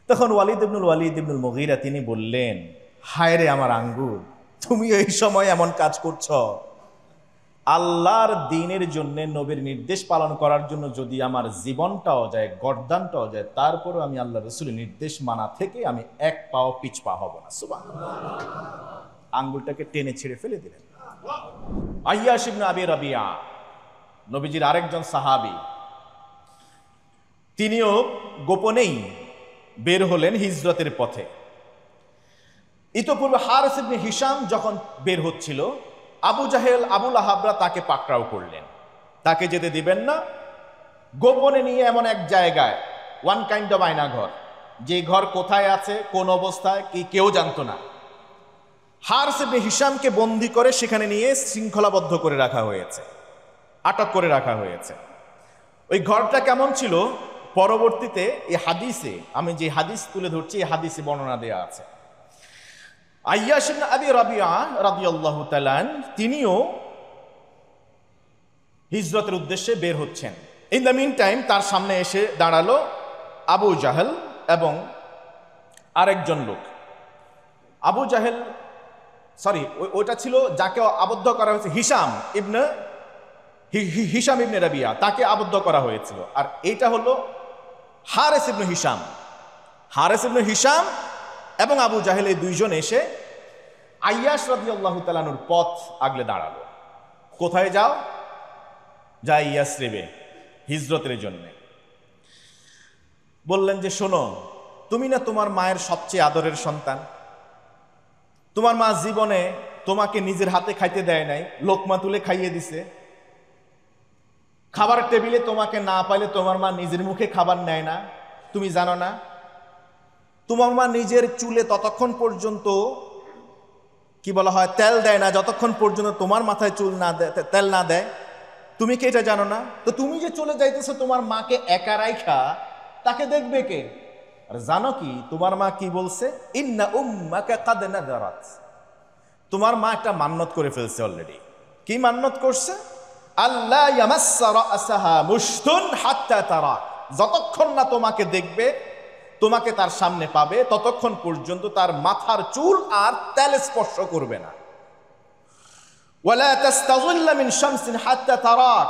তখন ওয়ালিদ ইবনুল মুগীরা তিনি বললেন, হায় রে আমার আঙ্গুল, তুমি এই সময় এমন কাজ করছ। আল্লাহর দ্বীনের জন্য, নবীর নির্দেশ পালন করার জন্য যদি আমার জীবনটাও যায়, গর্দানটাও যায়, তারপরও আমি আল্লাহ রাসূলের নির্দেশ মানা থেকে আমি এক পাও পিছপা হব না। সুবহানাল্লাহ। আঙ্গুলটাকে টেনে ছিঁড়ে ফেলে দিলেন। আইয়াশ ইবনে আবি রাবিয়া, নবীজির আরেকজন সাহাবী, তিনিও গোপনেই বের হলেন হিজরতের পথে। ইতোপূর্বে হারিস ইবনে হিশাম যখন বের হচ্ছিল, আবু জাহেল, আবু লাহাবরা তাকে পাকড়াও করলেন, তাকে যেতে দিবেন না। গোপনে নিয়ে এমন এক জায়গায়, ওয়ান কাইন্ড অফ আয়না ঘর, যে ঘর কোথায় আছে, কোন অবস্থায় কি, কেউ জানতো না। হারিস ইবনে হিশামকে বন্দী করে সেখানে নিয়ে শৃঙ্খলাবদ্ধ করে রাখা হয়েছে, আটক করে রাখা হয়েছে। ওই ঘরটা কেমন ছিল, পরবর্তীতে এই হাদিসে, আমি যে হাদিস তুলে ধরছি এই হাদিসে বর্ণনা দেওয়া আছে। আইয়াশ ইবনে আবি রাবিয়া রাদিয়াল্লাহু তাআলা তিনিও হিজরতের উদ্দেশ্যে বের হচ্ছেন। ইন দ্য মিন টাইম তার সামনে এসে দাঁড়ালো আবু জাহেল এবং আরেকজন লোক। আবু জাহেল, সরি, ওইটা ছিল যাকে আবদ্ধ করা হয়েছে হিশাম ইবনে রাবিয়া, তাকে আবদ্ধ করা হয়েছিল। আর এইটা হলো হারিস ইবনে হিশাম। হারিস ইবনে হিশাম এবং আবু জাহেল এই দুইজন এসে আইয়াশ রাদিয়াল্লাহু তাআলা আনহুর পথ আগলে দাঁড়ালো। কোথায় যাও? যাই ইয়াসরিবে, হিজরতের জন্য। বললেন যে, শোনো, তুমি না তোমার মায়ের সবচেয়ে আদরের সন্তান, তোমার মা জীবনে তোমাকে নিজের হাতে খাইতে দেয় নাই, লোকমা তুলে খাইয়ে দিছে। খাবার টেবিলে তোমাকে না পাইলে তোমার মা নিজের মুখে খাবার নেয় না, তুমি জানো না? তোমার মা নিজের চুলে ততক্ষণ পর্যন্ত কি বলা হয়, তেল দেয় না যতক্ষণ পর্যন্ত তোমার মাথায় চুল না দেয়, তেল না দেয়। তুমি কি এটা জানো না? তো তুমি যে চলে যাইতেছো তোমার মাকে একা রাইখা, তাকে দেখবে কে? আর জানো কি তোমার মা কি বলছে? ইন্না উম্মাকা কাদ নাযারাত। তোমার মা একটা মান্নত করে ফেলছে অলরেডি। কি মান্নত করছে? আল্লাহ ইয়ামাসসা রাসাহা মুশতুন হাত্তা তারা। যতক্ষণ না তোমাকে দেখবে, তোমাকে তার সামনে পাবে, ততক্ষণ পর্যন্ত তার মাথার চুল আর তেল স্পর্শ করবে না। ওয়ালা তাস্তাযিল্লা মিন শামসিন হাত্তা তারাক।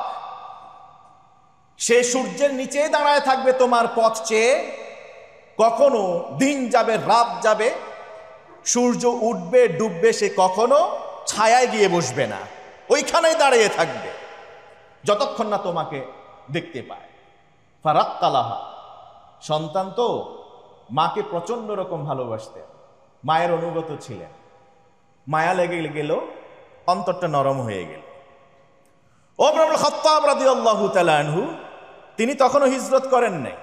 সে সূর্যের নিচে দাঁড়ায় থাকবে তোমার পথ চেয়ে। কখনো দিন যাবে, রাত যাবে, সূর্য উঠবে, ডুববে, সে কখনো ছায়ায় গিয়ে বসবে না, ওইখানেই দাঁড়িয়ে থাকবে যতক্ষণ না তোমাকে দেখতে পায়। ফারাক্কালাহা। সন্তান তো মাকে প্রচন্ড রকম ভালোবাসতেন, মায়ের অনুগত ছিলেন। মায়া লেগে গেল, অন্তরটা নরম হয়ে গেল। ওমর ইবনুল খাত্তাব রাদিয়াল্লাহু তাআলা আনহু তিনি তখনও হিজরত করেন নাই।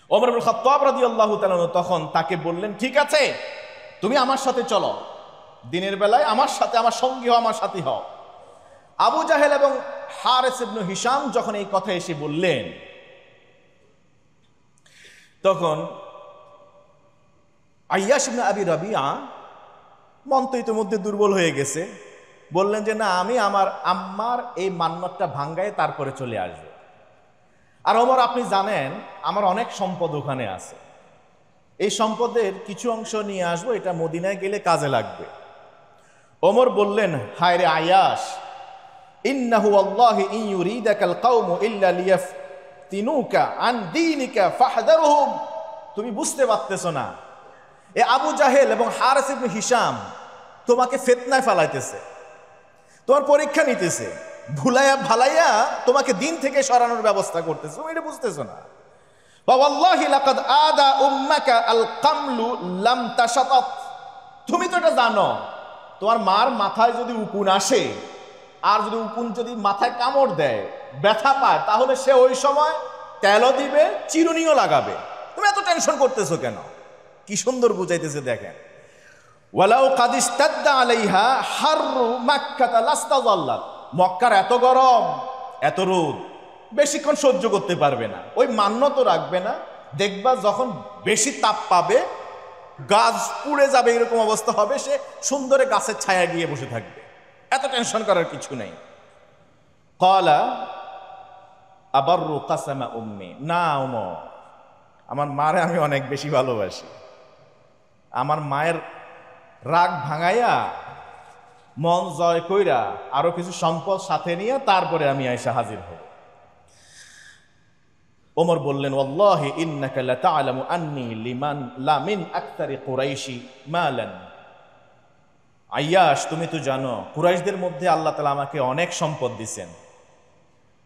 ওমর ইবনুল খাত্তাব রাদিয়াল্লাহু তাআলা আনহু তখন তাকে বললেন, ঠিক আছে, তুমি আমার সাথে চলো, দিনের বেলায় আমার সাথে, আমার সঙ্গী হও, আমার সাথী হও। আবু জাহেল এবং হারিস ইবনে হিশাম যখন এই কথা এসে বললেন, তখন আইয়াশ ইবনে আবি রাবিয়া, মন তো ইতিমধ্যে দুর্বল হয়ে গেছে, বললেন যে না, আমি আমার আম্মার এই মান্যতটা ভাঙ্গায় তারপরে চলে আসবো। আর ওমর, আপনি জানেন আমার অনেক সম্পদ ওখানে আছে, এই সম্পদের কিছু অংশ নিয়ে আসবো, এটা মদিনায় গেলে কাজে লাগবে। ওমর বললেন, হায় রে আয়াশ, ইন্নাহু আল্লাহি ইন ইউরিদাকাল কওমু ইল্লা লিয়াফতিনুকা আন দীনিকা ফাহদারহুম। তুমি বুঝতে পারতেছো না, এ আবু জাহেল এবং হারিস ইবনে হিশাম তোমাকে ফিতনায় ফেলাইতেছে, তোমার পরীক্ষা নিতেছে, ভুলাইয়া ভালাইয়া তোমাকে দিন থেকে সরানোর ব্যবস্থা করতেছে, তুমি এটা বুঝতেছো না। ওয়াল্লাহি লাকাদ আদা উম্মাকা আল কামলু লাম তাশাতাত। তুমি তো এটা জানো, তোমার মার মাথায় যদি উকুন আসে, আর যদি উকুন যদি মাথায় কামড় দেয়, ব্যথা পায়, তাহলে সে ওই সময় তেলও দিবে, চিরুনিও লাগাবে। তুমি এত টেনশন করতেছো কেন? কি সুন্দর বুঝাইতেছে দেখেন। ওয়ালাউ কাদ ইস্তাদ্দা আলাইহা হাররু মাক্কাতা লাস্তাযাল্লাত। মক্কার এত গরম, এত রোদ, বেশিক্ষণ সহ্য করতে পারবে না, ওই মান্য তো রাখবে না। দেখবা যখন বেশি তাপ পাবে, গাছ পুড়ে যাবে, এরকম অবস্থা হবে, সে সুন্দরে গাছের ছায়া গিয়ে বসে থাকবে, এত টেনশন করার কিছু নেই। ক্বালা আবাররু কাসামা উম্মি। না ওমর, আমার মারে আমি অনেক বেশি ভালোবাসি। আমার মায়ের রাগ ভাঙাইয়া মন জয় কইরা আরো কিছু সম্পদ সাথে নিয়ে তারপরে আমি আইসা হাজির হব। ওমর বললেন, ওয়াল্লাহি ইন্নাকা লাতা'লামু আন্নী লিমান লা মিন আকতারি কুরাইশি মালান। আইয়াস, তুমি তো জানো কুরাইশদের মধ্যে আল্লাহ তাআলা আমাকে অনেক সম্পদ দিয়েছেন।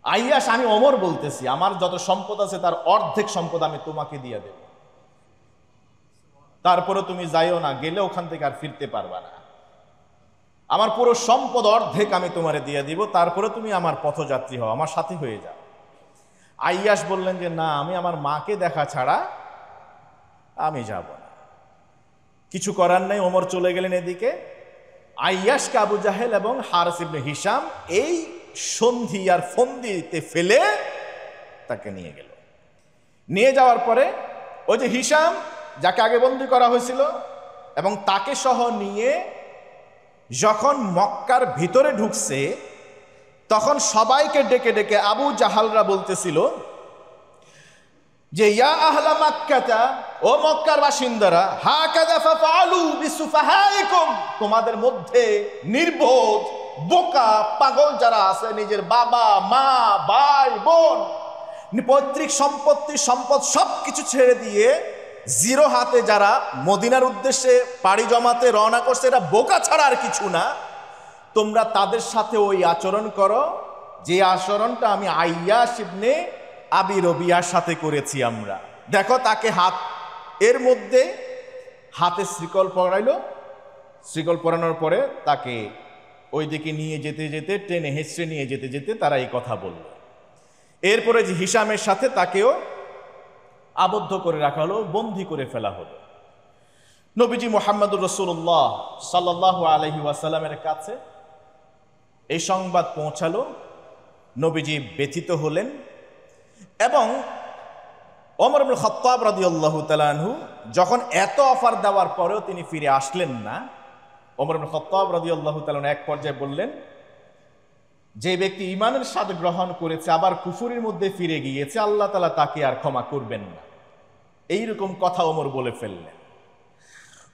আইয়াস, আমি ওমর বলতেছি, আমার যত সম্পদ আছে তার অর্ধেক সম্পদ আমি তোমাকে দিয়ে দেব। তারপরে তুমি যাইও না, গেলে ওখান থেকে আর ফিরতে পারবা না। আমার পুরো সম্পদ অর্ধেক আমি তোমারে দিয়ে দিব, তারপরে তুমি আমার পথযাত্রী হও, আমার সাথী হয়ে যাও। আইয়াস বললেন যে না, আমি আমার মাকে দেখা ছাড়া আমি যাব না। কিছু করার নাই, ওমর চলে গেলেন এদিকে। আইয়াসকে আবু জাহেল এবং হারিস ইবনে হিশাম এই সন্ধি আর ফন্দিতে ফেলে তাকে নিয়ে গেল। নিয়ে যাওয়ার পরে ওই যে হিশাম যাকে আগে বন্দী করা হয়েছিল এবং তাকে সহ নিয়ে যখন মক্কার ভিতরে ঢুকছে, তখন সবাইকে ডেকে ডেকে আবু জাহালরা বলতেছিল যে ইয়া আহলা মাক্কাতা, ও মক্কার বাসিন্দারা, হাকাযা ফাফআলু বিসুফাহাইকুম, তোমাদের মধ্যে নির্বোধ বোকা পাগল যারা আছে, নিজের বাবা মা ভাই বোন পৈতৃক সম্পত্তি সম্পদ সবকিছু ছেড়ে দিয়ে জিরো হাতে যারা মদিনার উদ্দেশ্যে পাড়ি জমাতে রওনা করছে, এটা বোকা ছাড়া আর কিছু না। তোমরা তাদের সাথে ওই আচরণ করো যে আচরণটা আমি আইয়াস ইবনে আবি রবিয়ার সাথে করেছি আমরা। দেখো, তাকে হাত এর মধ্যে হাতে শ্রীকল পরাইলো, শ্রীকল পরানোর পরে তাকে ওইদিকে নিয়ে যেতে যেতে, টেনে হেঁচড়ে নিয়ে যেতে যেতে তারা এই কথা বলল। এরপরে যে হিশামের সাথে তাকেও আবদ্ধ করে রাখা হলো, বন্দী করে ফেলা হলো। নবীজি মুহাম্মদুর রাসূলুল্লাহ সাল্লাল্লাহু আলাইহি ওয়াসাল্লামের কাছে এই সংবাদ পৌঁছালো। নবীজি ব্যথিত হলেন এবং ওমর ইবনে খাত্তাব রাদিয়াল্লাহু তাআলা আনহু যখন এত অফার দেওয়ার পরেও তিনি ফিরে আসলেন না, ওমর ইবনে খাত্তাব রাদিয়াল্লাহু তাআলা এক পর্যায়ে বললেন, যে ব্যক্তি ঈমানের স্বাদ গ্রহণ করেছে আবার কুফরের মধ্যে ফিরে গিয়েছে, আল্লাহ তাআলা তাকে আর ক্ষমা করবেন না। এইরকম কথা ওমর বলে ফেললেন।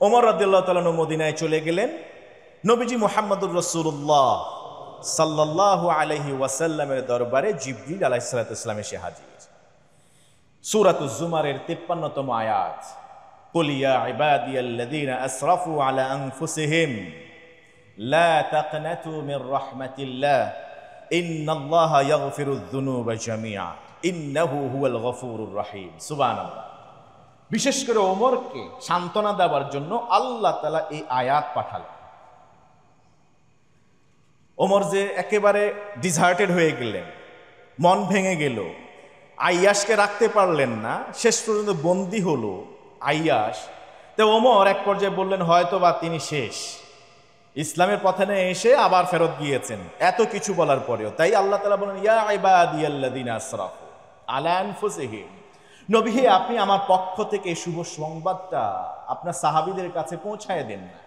ওমর রাদিয়াল্লাহু তাআলা মদিনায় চলে গেলেন। নবীজি মুহাম্মদুর রাসূলুল্লাহ সাল্লাল্লাহু আলাইহি ওয়াসাল্লামের দরবারে জিবরিল আলাইহিস সালাতু ওয়াস সালাম এসে হাজির। সূরাতুজ জুমারের 53তম আয়াত, কুল ইয়া ইবাদিয়াল্লাযীনা আসরাফু আলা আনফুসিহিম লা তাকনাতু মির রাহমাতিল্লাহ ইন্নাল্লাহা ইয়াগফিরুয যুনুবা জামিআ ইন্নাহু হুয়াল গফুরুর রহিম। সুবহানাল্লাহ। বিশেষ করে ওমরকে সান্ত্বনা দেওয়ার জন্য আল্লাহ তাআলা এই আয়াত পাঠালেন। ওমর যে একেবারে ডিজার্টেড হয়ে গেলেন, মন ভেঙে গেল, আইয়াসকে রাখতে পারলেন না, শেষ পর্যন্ত বন্দী হলো আইয়াস। তো ওমর এক পর্যায়ে বললেন হয়তো বা তিনি শেষ, ইসলামের পথে এসে আবার ফেরত গিয়েছেন, এত কিছু বলার পরেও। তাই আল্লাহ তাআলা বলেন, ইয়া ইবাদিয়াল্লাযীনা আসরাফু আলা আনফুসিহিম, নবী হে, আপনি আমার পক্ষ থেকে শুভ সংবাদটা আপনার সাহাবীদের কাছে পৌঁছায় দেন না।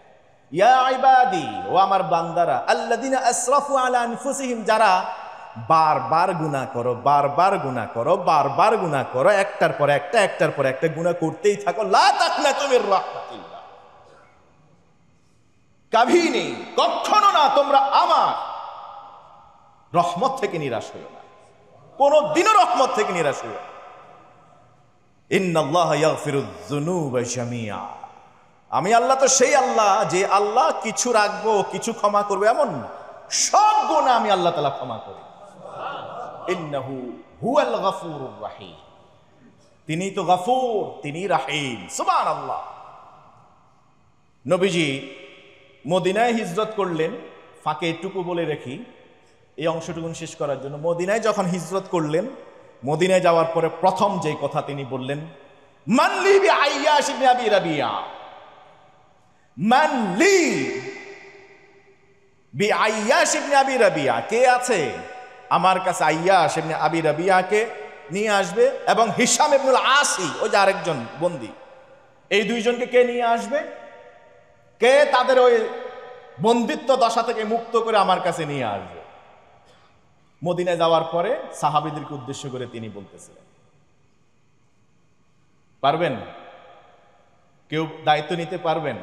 ইয়া ইবাদি, ও আমার বান্দারা, আল্লাযীনা আসরাফু আলা আনফুসিহিম, যারা বারবার গুনাহ করো, বারবার গুনাহ করো, বারবার গুনাহ করো, একটার পর একটা, একটার পর একটা গুনাহ করতেই থাকো। লা তাকনাতু মির রাহমাতিল্লাহ, কভি নেই, কখনো না তোমরা আমার রহমত থেকে নিরাশ হইও না, কোনদিনও রহমত থেকে নিরাশ হইও না। ইন্নাল্লাহা ইয়াগফিরুয যুনুবা জামিআ, আমি আল্লাহ তো সেই আল্লাহ যে আল্লাহ কিছু রাখবো কিছু ক্ষমা করবে এমন না, সব গুনাহ আমি আল্লাহ তাআলা ক্ষমা করি। ইন্নাহু হুয়াল গফুরুর রহিম, তিনি তো গফুর, তিনি রহিম। সুবহানাল্লাহ। নবীজি মদিনায় হিজরত করলেন। ফাঁকে এটুকু বলে রাখি, এই অংশটুকু শেষ করার জন্য, মদিনায় যখন হিজরত করলেন, মদিনায় যাওয়ার পরে প্রথম যে কথা তিনি বললেন, মানলি বি আইয়াশ ইবনে আবি রাবিয়া, মানলি বি আইয়াশ ইবনে আবি রাবিয়া, কে আছে আমার কাছে আইয়াশ ইবনে আবি রাবিয়াকে নিয়ে আসবে, এবং হিশাম ইবনুল আসি, ওই যে আরেকজন বন্দী, এই দুইজনকে কে নিয়ে আসবে, কে তাদের ওই বন্দিত্ব দশা থেকে মুক্ত করে আমার কাছে নিয়ে আসবে। মদিনায় যাওয়ার পরে সাহাবীদেরকে উদ্দেশ্য করে তিনি বলতেছিলেন, পারবেন? কেউ দায়িত্ব নিতে পারবেন?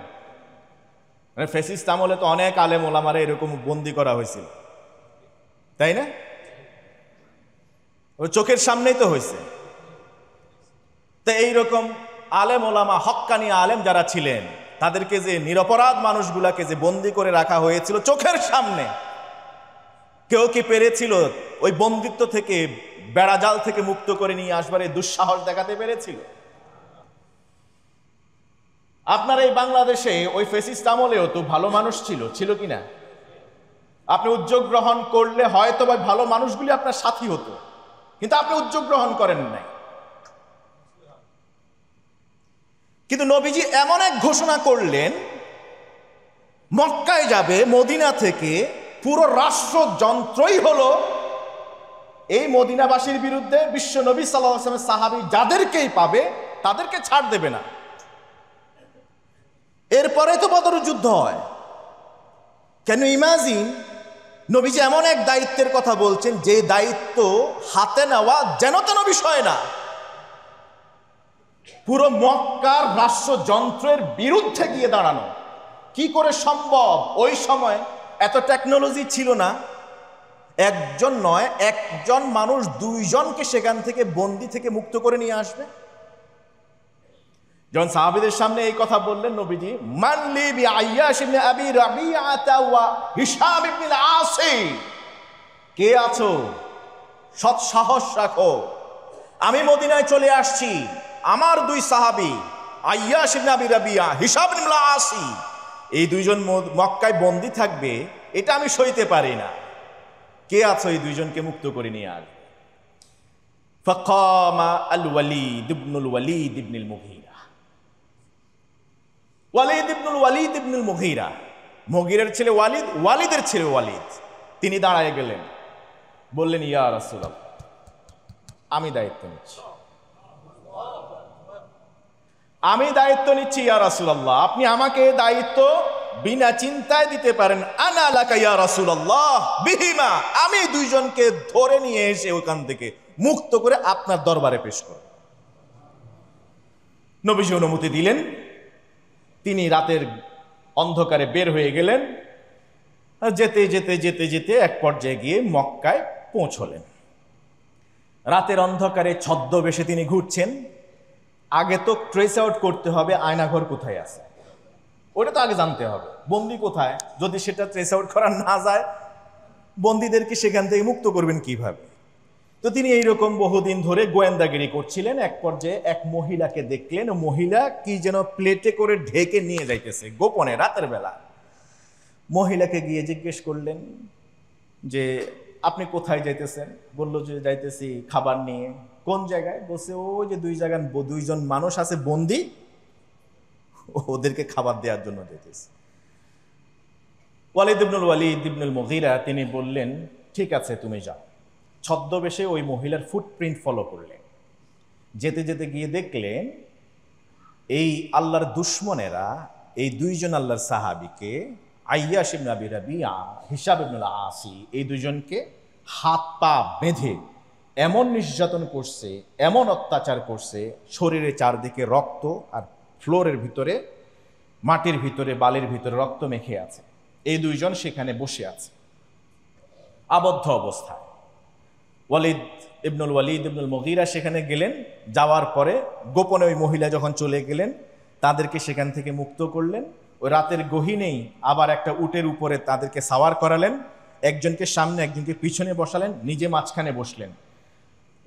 মানে ফ্যাসিস্ট আমলে তো অনেক আলেম ওলামারে এরকম বন্দি করা হয়েছিল, তাই না? ওই চোখের সামনেই তো হয়েছে। তো এইরকম আলেম ওলামা, হক্কানি আলেম যারা ছিলেন, তাদেরকে যে নিরপরাধ মানুষগুলাকে যে বন্দি করে রাখা হয়েছিল চোখের সামনে, কেউ কি পেরেছিল ওই বন্দিত্ব থেকে, বেড়াজাল থেকে মুক্ত করে নিয়ে আসবার এই দুঃসাহস দেখাতে পেরেছিল? আপনার এই বাংলাদেশে ওই ফ্যাসিস্ট আমলেও তো ভালো মানুষ ছিল কিনা? আপনি উদ্যোগ গ্রহণ করলে হয়তো বা ভালো মানুষগুলি আপনার সাথী হতো, কিন্তু আপনি উদ্যোগ গ্রহণ করেন নাই। কিন্তু নবীজি এমন এক ঘোষণা করলেন, মক্কায় যাবে মদিনা থেকে, পুরো রাষ্ট্রযন্ত্রই হলো এই মদিনাবাসীর বিরুদ্ধে। বিশ্ব নবী সাল্লাল্লাহু আলাইহি ওয়াসাল্লামের সাহাবী যাদেরকেই পাবে তাদেরকে ছাড় দেবে না। এরপরে তো বদর যুদ্ধ হয়। কেন ইমাজিন, নবীজি এমন এক দায়িত্বের কথা বলছেন, যে দায়িত্ব হাতে নেওয়া যেন তেন বিষয় না, পুরো মক্কার রাষ্ট্রযন্ত্রের বিরুদ্ধে গিয়ে দাঁড়ানো। কি করে সম্ভব? ওই সময় এত টেকনোলজি ছিল না। একজন নয়, একজন মানুষ দুইজনকে সেখান থেকে বন্দি থেকে মুক্ত করে নিয়ে আসবে। যখন সাহাবীদের সামনে এই কথা বললেন নবীজি, মানলি বি আইয়াশ ইবনে আবি রাবিআতা ওয়া হিশাম ইবনে আল-আসি, কে আছো? সৎ সাহস রাখো, আমি মদিনায় চলে আসছি। আমার দুই সাহাবী আইয়াশ ইবনে আবি রাবিআ, হিশাম ইবনে আল-আসি, এই দুইজন মক্কায় বন্দি থাকবে, এটা আমি সইতে পারি না। কে আছো? এই দুইজনকে মুক্ত করে নিয়ে আসবে। ফাকামা আল ওয়ালিদ ইবনুল ওয়ালিদ ইবনুল মুগীরা, ওয়ালিদ ইবনুল ওয়ালিদ ইবনুল মুগীরা, মুগীরের ছেলে ওয়ালিদ, ওয়ালিদের ছেলে ওয়ালিদ, তিনি দাঁড়ায় গেলেন, বললেন, ইয়া রাসূলুল্লাহ, আমি দায়িত্ব নিচ্ছি, আমি দায়িত্ব নিচ্ছি ইয়া রাসূলুল্লাহ, আপনি আমাকে দায়িত্ব বিনা চিন্তায় দিতে পারেন। আনা লাকা ইয়া রাসূলুল্লাহ বিহিমা, আমি দুইজনকে ধরে নিয়ে এসে ওখান থেকে মুক্ত করে আপনার দরবারে পেশ করব। নবীজি অনুমতি দিলেন। তিনি রাতের অন্ধকারে বের হয়ে গেলেন। যেতে যেতে যেতে যেতে এক পর্যায়ে গিয়ে মক্কায় পৌঁছলেন। রাতের অন্ধকারে ছদ্মবেশে তিনি ঘুরছেন। আগে তো ট্রেস আউট করতে হবে আয়নাঘর কোথায় আছে, ওটা তো আগে জানতে হবে। বন্দি কোথায়? যদি সেটা ট্রেস আউট করা না যায়, বন্দীদেরকে সেখান থেকে মুক্ত করবেন কিভাবে? তো তিনি এইরকম বহুদিন ধরে গোয়েন্দাগিরি করছিলেন। এক পর্যায়ে এক মহিলাকে দেখলেন, মহিলা কি যেন প্লেটে করে ঢেকে নিয়ে যাইতেছে গোপনে রাতের বেলা। মহিলাকে গিয়ে জিজ্ঞেস করলেন যে, আপনি কোথায় যাইতেছেন? বলল যে, যাইতেছি খাবার নিয়ে। কোন জায়গায়? বলছে, ওই যে দুইজন মানুষ আছে বন্দি, ওদেরকে খাবার দেওয়ার জন্য যেতেছে। ওয়ালিদ ইবনুল মুগীরা তিনি বললেন, ঠিক আছে, তুমি যাও। ছদ্মবেশে ওই মহিলার ফুটপ্রিন্ট ফলো করলেন। যেতে যেতে গিয়ে দেখলেন এই আল্লাহর দুশমনেরা এই দুইজন আল্লাহর সাহাবীকে, আইয়াশ ইবনে আবি রাবিআ, হিশাম ইবনে আল-আসি, এই দুইজনকে হাত পা বেঁধে এমন নির্যাতন করছে, এমন অত্যাচার করছে, শরীরে চারদিকে রক্ত, আর ফ্লোরের ভিতরে, মাটির ভিতরে, বালির ভিতরে রক্ত মেখে আছে। এই দুইজন সেখানে বসে আছে আবদ্ধ অবস্থায়। ওয়ালিদ ইবনুল মুগীরা সেখানে গেলেন। যাওয়ার পরে গোপনে ওই মহিলা যখন চলে গেলেন, তাদেরকে সেখান থেকে মুক্ত করলেন। ওই রাতের গহীনেই আবার একটা উটের উপরে তাদেরকে সাওয়ার করালেন। একজনকে সামনে, একজনকে পিছনে বসালেন, নিজে মাঝখানে বসলেন।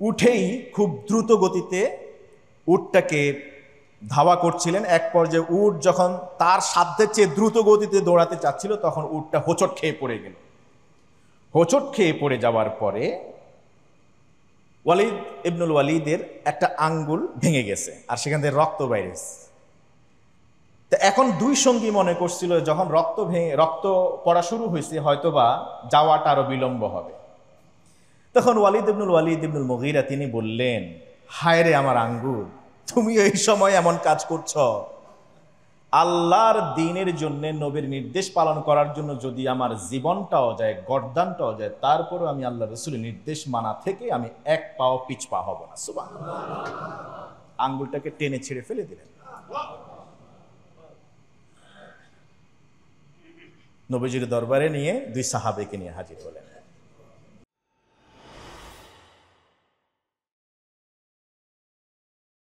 উঠেই খুব দ্রুত গতিতে উটটাকে ধাওয়া করছিলেন। এক পর্যায়ে উট যখন তার সাধ্যের চেয়ে দ্রুত গতিতে দৌড়াতে চাচ্ছিল, তখন উটটা হোঁচট খেয়ে পড়ে গেল। হোঁচট খেয়ে পড়ে যাওয়ার পরে ওয়ালিদ ইবনুল ওয়ালিদের একটা আঙ্গুল ভেঙে গেছে, আর সেখান থেকে রক্ত বাইরেছে। তো এখন দুই সঙ্গী মনে করছিল, যখন রক্ত পড়া শুরু হয়েছে, হয়তোবা যাওয়াটা আরো বিলম্ব হবে। তখন ওয়ালিদ ইবনুল মুগীরা তিনি বললেন, হায় রে আমার আঙ্গুল, তুমি এই সময় এমন কাজ করছো। আল্লাহর দ্বীনের জন্য, নবীর নির্দেশ পালন করার জন্য যদি আমার জীবনটাও যায়, গর্দানটাও যায়, তারপরেও আমি আল্লাহ রাসূলের নির্দেশ মানা থেকে আমি এক পাও পিছপা হব না। সুবহানাল্লাহ। আঙ্গুলটাকে টেনে ছিঁড়ে ফেলে দিলেন। নবীজির দরবারে নিয়ে দুই সাহাবেকে নিয়ে হাজির হলেন।